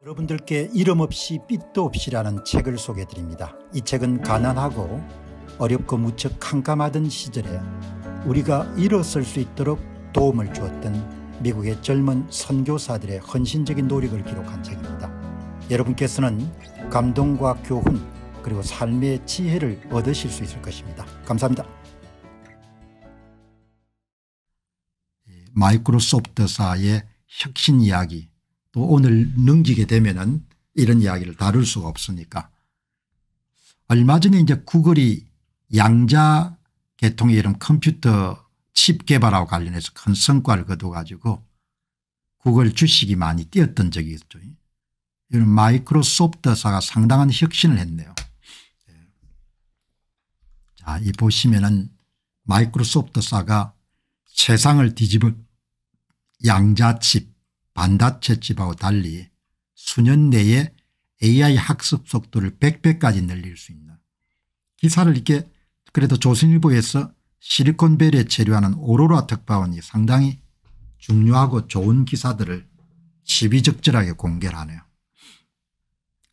여러분들께 이름 없이 빛도 없이라는 책을 소개해 드립니다. 이 책은 가난하고 어렵고 무척 캄캄하던 시절에 우리가 일어설 수 있도록 도움을 주었던 미국의 젊은 선교사들의 헌신적인 노력을 기록한 책입니다. 여러분께서는 감동과 교훈 그리고 삶의 지혜를 얻으실 수 있을 것입니다. 감사합니다. 마이크로소프트사의 혁신 이야기, 또 오늘 넘기게 되면은 이런 이야기를 다룰 수가 없으니까. 얼마 전에 이제 구글이 양자 계통의 이런 컴퓨터 칩 개발하고 관련해서 큰 성과를 거둬 가지고 구글 주식이 많이 뛰었던 적이 있죠. 이런 마이크로소프트사가 상당한 혁신을 했네요. 자, 이 보시면은 마이크로소프트사가 세상을 뒤집어 양자칩 반도체칩하고 달리 수년 내에 AI 학습 속도를 100배까지 늘릴 수 있는 기사를 이렇게, 그래도 조선일보에서 실리콘밸리에 체류하는 오로라 특파원이 상당히 중요하고 좋은 기사들을 시비적절하게 공개를 하네요.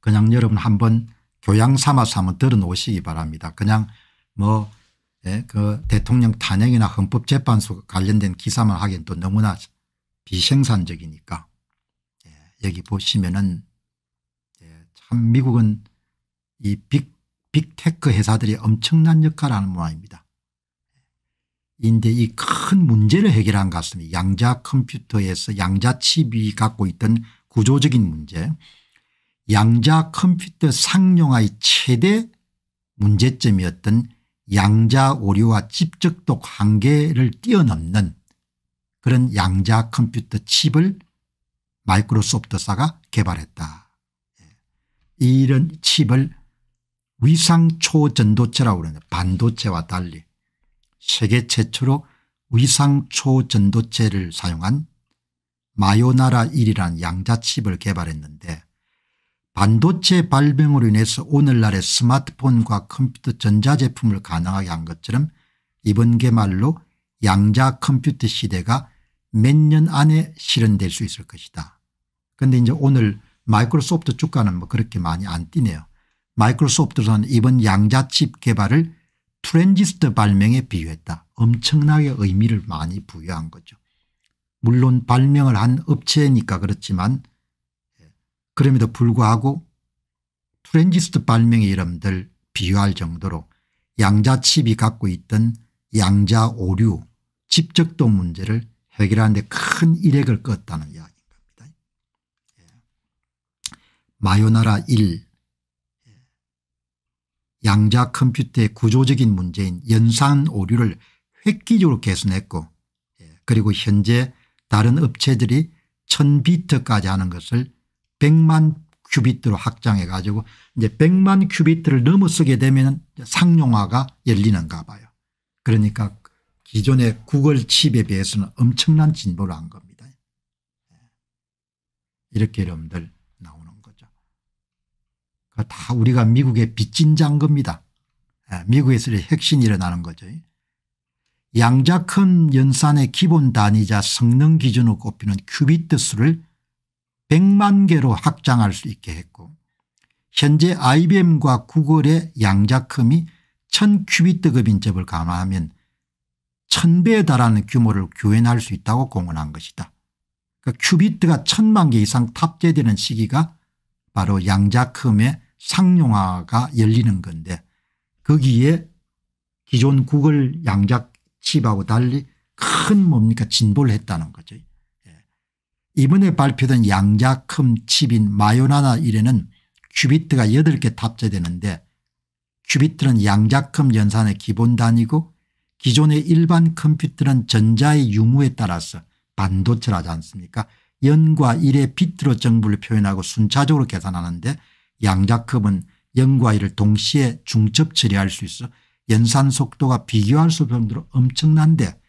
그냥 여러분 한번 교양 삼아서 한번 들어놓으시기 바랍니다. 그냥 뭐 그 대통령 탄핵이나 헌법재판소 관련된 기사만 하기엔 또 너무나 비생산적이니까. 여기 보시면은 참 미국은 이 빅테크 회사들이 엄청난 역할을 하는 모양입니다. 인데 이 큰 문제를 해결한 것 같습니다. 양자 컴퓨터에서 양자칩이 갖고 있던 구조적인 문제, 양자 컴퓨터 상용화의 최대 문제점이었던 양자 오류와 집적독 한계를 뛰어넘는 그런 양자 컴퓨터 칩을 마이크로소프트사가 개발했다. 이런 칩을 위상 초전도체라고 그러는데, 반도체와 달리 세계 최초로 위상 초전도체를 사용한 마요나라 1이라는 양자칩을 개발했는데, 반도체 발명으로 인해서 오늘날의 스마트폰과 컴퓨터 전자제품을 가능하게 한 것처럼 이번 개발로 양자 컴퓨터 시대가 몇 년 안에 실현될 수 있을 것이다. 그런데 이제 오늘 마이크로소프트 주가는 뭐 그렇게 많이 안 뛰네요. 마이크로소프트는 이번 양자칩 개발을 트랜지스터 발명에 비유했다. 엄청나게 의미를 많이 부여한 거죠. 물론 발명을 한 업체니까 그렇지만 그럼에도 불구하고 트랜지스터 발명의 여러분들 비유할 정도로 양자칩이 갖고 있던 양자 오류, 집적도 문제를 해결하는 데 큰 이력을 껐다는 이야기인 겁니다. 마요나라 1, 양자 컴퓨터의 구조적인 문제인 연산 오류를 획기적으로 개선했고, 그리고 현재 다른 업체들이 1000비트까지 하는 것을 100만 큐비트로 확장해 가지고 이제 100만 큐비트를 넘어서게 되면 상용화가 열리는가 봐요. 그러니까 기존의 구글 칩에 비해서는 엄청난 진보를 한 겁니다. 이렇게 여러분들 나오는 거죠. 다 우리가 미국의 빚진 잔 겁니다. 미국에서 혁신이 일어나는 거죠. 양자컴 연산의 기본 단위자 성능 기준으로 꼽히는 큐비트 수를 100만 개로 확장할 수 있게 했고, 현재 IBM과 구글의 양자컴이 1000큐비트급인 점을 감안하면 1000배에 달하는 규모를 구현할 수 있다고 공언한 것이다. 그러니까 큐비트가 1000만 개 이상 탑재되는 시기가 바로 양자컴의 상용화가 열리는 건데, 거기에 기존 구글 양자칩하고 달리 큰 뭡니까 진보를 했다는 거죠. 이번에 발표된 양자컴 칩인 마요나라 1에는 큐비트가 8개 탑재되는데, 큐비트는 양자컴 연산의 기본 단위고 기존의 일반 컴퓨터는 전자의 유무에 따라서 반도체를 하지 않습니까? 0과 1의 비트로 정보를 표현하고 순차적으로 계산하는데, 양자컴은 0과 1을 동시에 중첩 처리할 수 있어 연산 속도가 비교할 수 없을 정도로 엄청난데,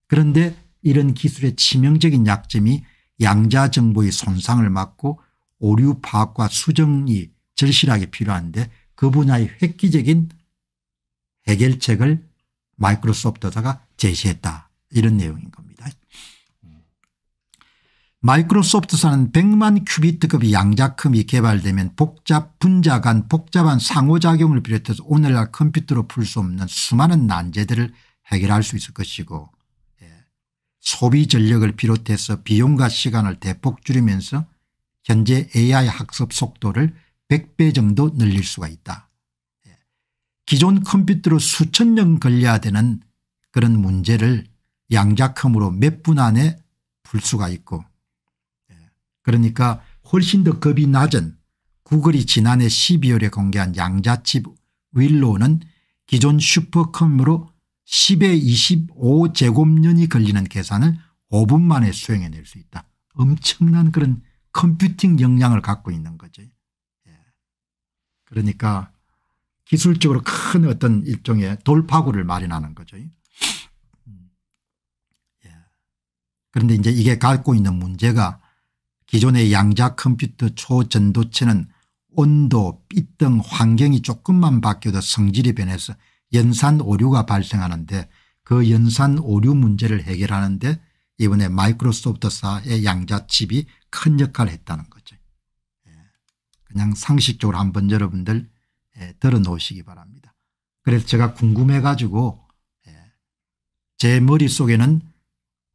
그런데 이런 기술의 치명적인 약점이 양자 정보의 손상을 막고 오류 파악과 수정이 절실하게 필요한데, 그 분야의 획기적인 해결책을 마이크로소프트사가 제시했다, 이런 내용인 겁니다. 마이크로소프트사는 100만 큐비트급의 양자컴이 개발되면 분자 간 복잡한 상호작용을 비롯해서 오늘날 컴퓨터로 풀 수 없는 수많은 난제들을 해결할 수 있을 것이고 소비 전력을 비롯해서 비용과 시간을 대폭 줄이면서 현재 AI 학습 속도를 100배 정도 늘릴 수가 있다. 기존 컴퓨터로 수천 년 걸려야 되는 그런 문제를 양자컴으로 몇 분 안에 풀 수가 있고, 그러니까 훨씬 더 급이 낮은 구글이 지난해 12월에 공개한 양자칩 윌로우는 기존 슈퍼컴으로 10의 25제곱년이 걸리는 계산을 5분 만에 수행해낼 수 있다. 엄청난 그런 컴퓨팅 역량을 갖고 있는 거죠. 그러니까 기술적으로 큰 어떤 일종의 돌파구를 마련하는 거죠. 그런데 이제 이게 갖고 있는 문제가 기존의 양자 컴퓨터 초전도체는 온도, 빛 등 환경이 조금만 바뀌어도 성질이 변해서 연산 오류가 발생하는데 그 연산 오류 문제를 해결하는데 이번에 마이크로소프트사의 양자칩이 큰 역할을 했다는 거죠. 그냥 상식적으로 한번 여러분들 들어놓으시기 바랍니다. 그래서 제가 궁금해 가지고 제 머릿속에는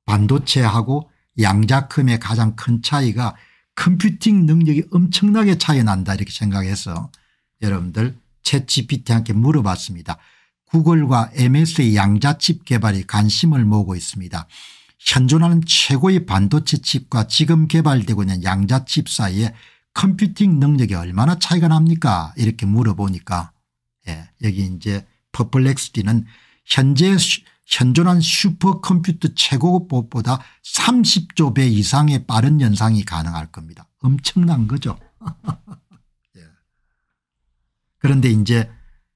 반도체하고 양자컴의 가장 큰 차이가 컴퓨팅 능력이 엄청나게 차이 난다 이렇게 생각해서 여러분들 챗GPT한테 물어봤습니다. 구글과 MS의 양자칩 개발이 관심을 모으고 있습니다. 현존하는 최고의 반도체 칩과 지금 개발되고 있는 양자칩 사이에 컴퓨팅 능력이 얼마나 차이가 납니까? 이렇게 물어보니까 여기 이제 퍼플렉스티는 현재 현존한 슈퍼컴퓨터 최고급보다 30조 배 이상의 빠른 연상이 가능할 겁니다. 엄청난 거죠. 그런데 이제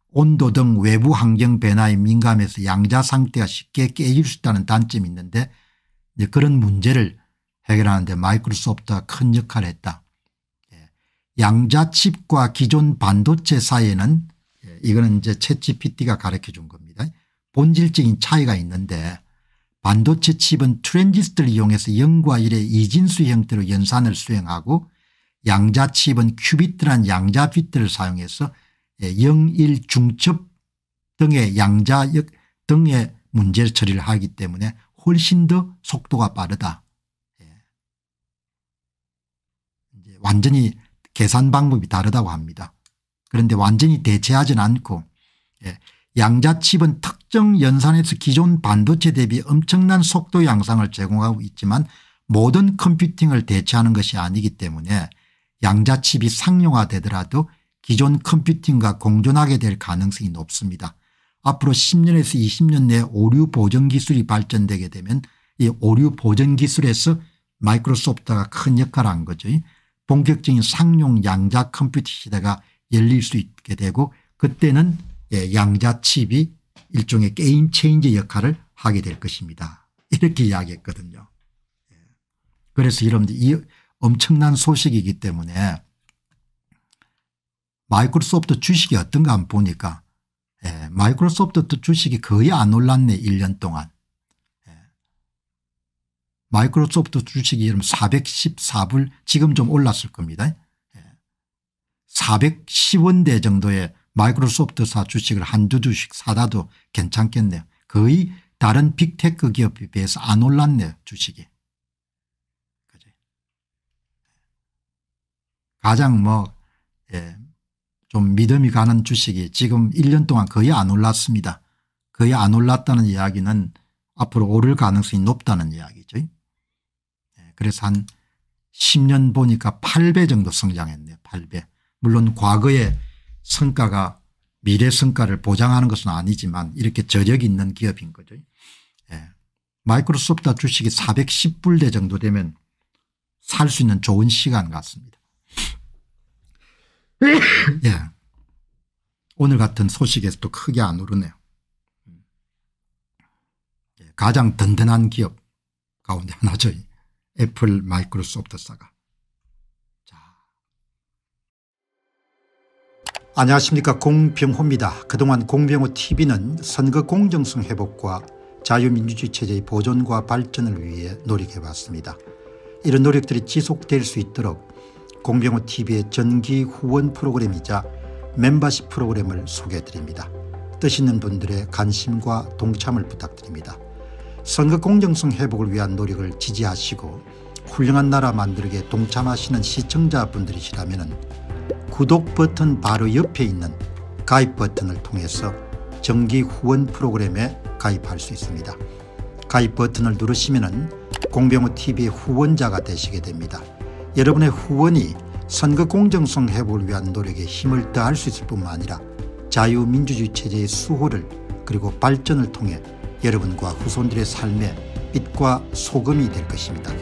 온도 등 외부 환경 변화에 민감해서 양자 상태가 쉽게 깨질 수 있다는 단점이 있는데 이제 그런 문제를 해결하는데 마이크로소프트가 큰 역할을 했다. 양자칩과 기존 반도체 사이에는 이거는 이제 챗GPT가 가르쳐 준 겁니다. 본질적인 차이가 있는데 반도체 칩은 트랜지스터를 이용해서 0과 1의 이진수 형태로 연산을 수행하고 양자칩은 큐비트란 양자비트를 사용해서 0, 1 중첩 등의 양자역 등의 문제 처리를 하기 때문에 훨씬 더 속도가 빠르다. 이제 완전히 계산 방법이 다르다고 합니다. 그런데 완전히 대체하지는 않고 양자칩은 특정 연산에서 기존 반도체 대비 엄청난 속도 양상을 제공하고 있지만 모든 컴퓨팅을 대체하는 것이 아니기 때문에 양자칩이 상용화되더라도 기존 컴퓨팅과 공존하게 될 가능성이 높습니다. 앞으로 10년에서 20년 내에 오류 보정 기술이 발전되게 되면 이 오류 보정 기술에서 마이크로소프트가 큰 역할을 한 거죠. 본격적인 상용 양자 컴퓨터 시대가 열릴 수 있게 되고 그때는 양자칩이 일종의 게임 체인저 역할을 하게 될 것입니다. 이렇게 이야기했거든요. 그래서 여러분들 이 엄청난 소식이기 때문에 마이크로소프트 주식이 어떤가 한번 보니까 마이크로소프트 주식이 거의 안 올랐네 1년 동안. 마이크로소프트 주식이 여러분 414불 지금 좀 올랐을 겁니다. 410원대 정도의 마이크로소프트사 주식을 한두 주씩 사다도 괜찮겠네요. 거의 다른 빅테크 기업에 비해서 안 올랐네요 주식이. 가장 좀 믿음이 가는 주식이 지금 1년 동안 거의 안 올랐습니다. 거의 안 올랐다는 이야기는 앞으로 오를 가능성이 높다는 이야기죠. 그래서 한 10년 보니까 8배 정도 성장했네요. 8배. 물론 과거의 성과가 미래 성과를 보장하는 것은 아니지만 이렇게 저력이 있는 기업인 거죠. 마이크로소프트 주식이 410불대 정도 되면 살 수 있는 좋은 시간 같습니다. 오늘 같은 소식에서도 크게 안 오르네요. 가장 든든한 기업 가운데 하나죠. 애플 마이크로소프트사가. 안녕하십니까, 공병호입니다. 그동안 공병호 TV는 선거 공정성 회복과 자유민주주의 체제의 보존과 발전을 위해 노력해왔습니다. 이런 노력들이 지속될 수 있도록 공병호TV의 정기 후원 프로그램이자 멤버십 프로그램을 소개해드립니다. 뜻 있는 분들의 관심과 동참을 부탁드립니다. 선거 공정성 회복을 위한 노력을 지지하시고 훌륭한 나라 만들기에 동참하시는 시청자분들이시라면 구독 버튼 바로 옆에 있는 가입 버튼을 통해서 정기 후원 프로그램에 가입할 수 있습니다. 가입 버튼을 누르시면 공병호TV의 후원자가 되시게 됩니다. 여러분의 후원이 선거 공정성 회복을 위한 노력에 힘을 더할 수 있을 뿐만 아니라 자유민주주의 체제의 수호를 그리고 발전을 통해 여러분과 후손들의 삶에 빛과 소금이 될 것입니다.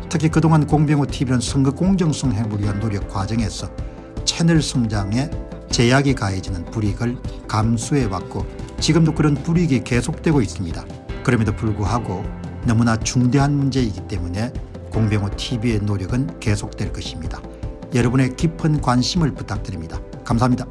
특히 그동안 공병호TV는 선거 공정성 회복을 위한 노력 과정에서 채널 성장에 제약이 가해지는 불이익을 감수해왔고 지금도 그런 불이익이 계속되고 있습니다. 그럼에도 불구하고 너무나 중대한 문제이기 때문에 공병호TV의 노력은 계속될 것입니다. 여러분의 깊은 관심을 부탁드립니다. 감사합니다.